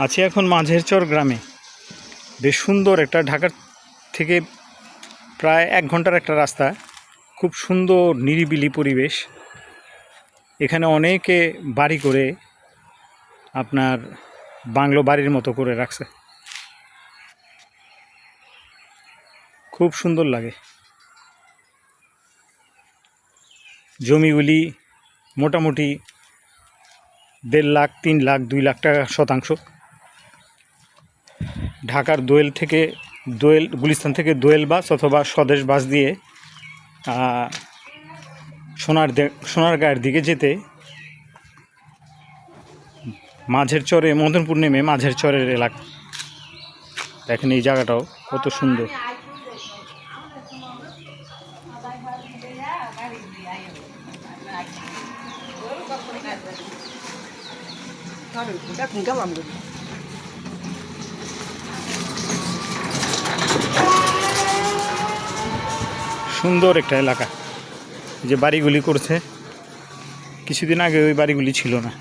আছি এখন মাঝেরচর গ্রামে। বেশ সুন্দর একটা, ঢাকার থেকে প্রায় 1 ঘন্টার একটা রাস্তা। খুব সুন্দর নিরিবিলি পরিবেশ। এখানে অনেকে বাড়ি করে আপনার বাংলো বাড়ির মতো করে রাখছে, খুব সুন্দর লাগে। জমিগুলি মোটামুটি 1.5 লাখ, 3 লাখ, 2 লাখ টাকা শতাংশ। ঢাকার গুলিস্তান থেকে দোয়েল বাস অথবা স্বদেশ বাস দিয়ে সোনারগাঁয়ের দিকে যেতে মাঝেরচরে, মদনপুর নেমে মাঝেরচরের এলাকা। দেখেন এই জায়গাটাও কত সুন্দর। সুন্দর একটা এলাকা। যে বাড়িগুলি করছে, কিছুদিন আগে ওই বাড়িগুলি ছিল না।